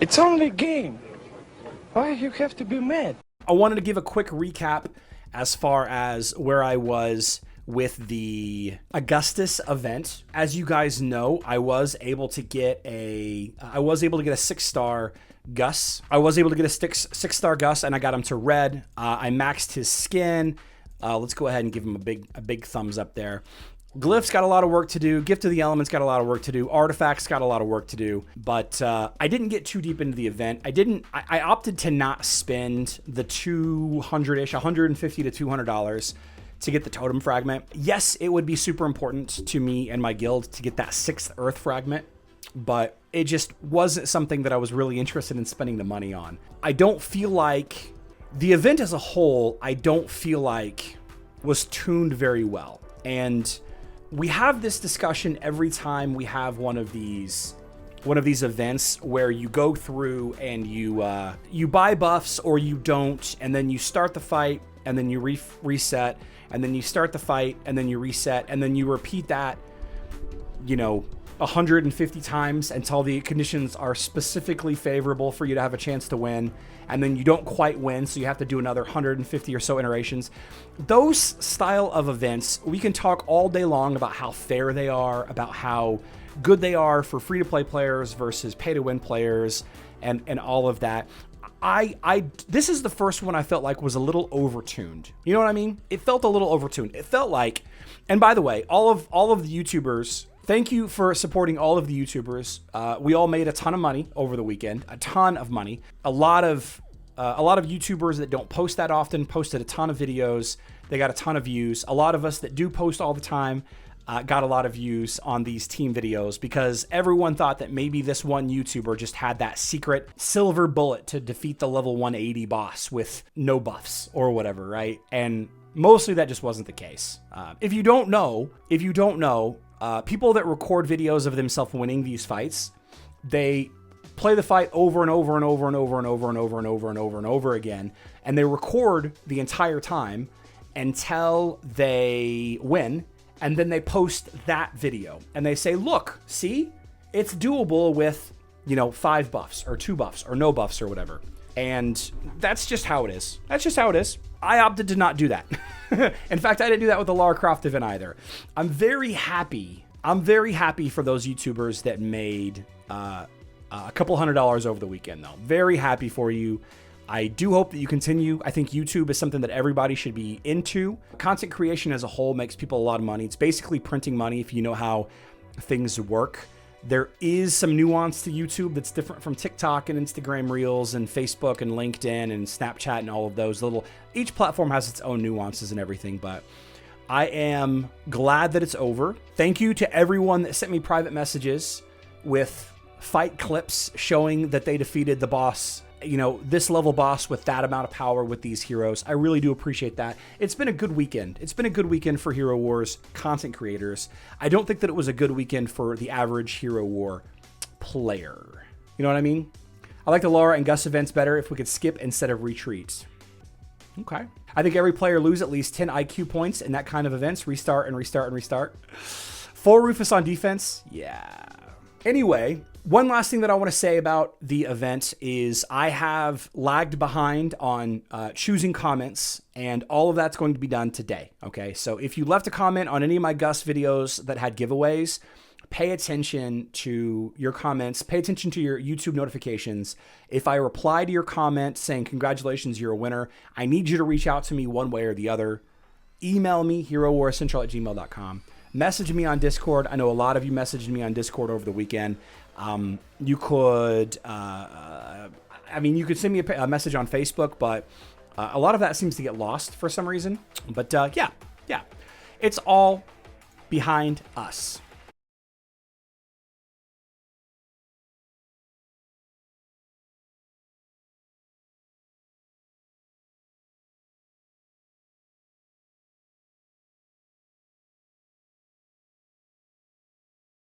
It's only a game. Why you have to be mad? I wanted to give a quick recap as far as where I was with the Augustus event. As you guys know, I was able to get a 6-star Gus. I was able to get a six-star Gus, and I got him to red. I maxed his skin. Let's go ahead and give him a big thumbs up there. Glyph's got a lot of work to do. Gift of the Elements got a lot of work to do. Artifacts got a lot of work to do. But I didn't get too deep into the event. I opted to not spend the $200-ish, $150 to $200 to get the totem fragment. Yes, it would be super important to me and my guild to get that 6th earth fragment, but it just wasn't something that I was really interested in spending the money on. I don't feel like the event as a whole, was tuned very well. And we have this discussion every time we have one of these events where you go through and you buy buffs or you don't, and then you start the fight and then you reset, and then you start the fight and then you reset, and then you repeat that, 150 times until the conditions are specifically favorable for you to have a chance to win, and then you don't quite win, so you have to do another 150 or so iterations. Those style of events, we can talk all day long about how fair they are, about how good they are for free-to-play players versus pay-to-win players, and all of that. This is the first one I felt like was a little overtuned. You know what I mean? It felt a little overtuned. It felt like, and by the way, all of the YouTubers, thank you for supporting all of the YouTubers. We all made a ton of money over the weekend, a ton of money. A lot of YouTubers that don't post that often posted a ton of videos. They got a ton of views. A lot of us that do post all the time got a lot of views on these team videos because everyone thought that maybe this one YouTuber just had that secret silver bullet to defeat the level 180 boss with no buffs or whatever, right? And mostly that just wasn't the case. If you don't know, people that record videos of themselves winning these fights, they play the fight over and over and over and over and over and over and over and over and over again, and they record the entire time until they win, and then they post that video and they say, look, see, it's doable with 5 buffs or 2 buffs or no buffs or whatever. And that's just how it is. I opted to not do that. In fact, I didn't do that with the Lara Croft event either. I'm very happy for those YouTubers that made a couple $100 over the weekend, though. Very happy for you. I do hope that you continue. I think YouTube is something that everybody should be into. Content creation as a whole makes people a lot of money. It's basically printing money if you know how things work. There is some nuance to YouTube that's different from TikTok and Instagram Reels and Facebook and LinkedIn and Snapchat and all of those each platform has its own nuances and everything, but I am glad that it's over. Thank you to everyone that sent me private messages with fight clips showing that they defeated the boss, this level boss with that amount of power with these heroes. I really do appreciate that. It's been a good weekend. It's been a good weekend for Hero Wars content creators. I don't think that it was a good weekend for the average Hero War player. You know what I mean? I like the Lara and Gus events better if we could skip instead of retreat. Okay. I think every player lose at least 10 IQ points in that kind of events. Restart and restart and restart. Full Rufus on defense. Yeah. Anyway, one last thing that I want to say about the event is I have lagged behind on choosing comments, and all of that's going to be done today. Okay, so if you left a comment on any of my Gus videos that had giveaways, pay attention to your comments, pay attention to your YouTube notifications. If I reply to your comment saying, congratulations, you're a winner, I need you to reach out to me one way or the other. Email me, herowarcentral@gmail.com. Message me on Discord. I know a lot of you messaged me on Discord over the weekend. You could send me a message on Facebook, but a lot of that seems to get lost for some reason. But yeah, it's all behind us.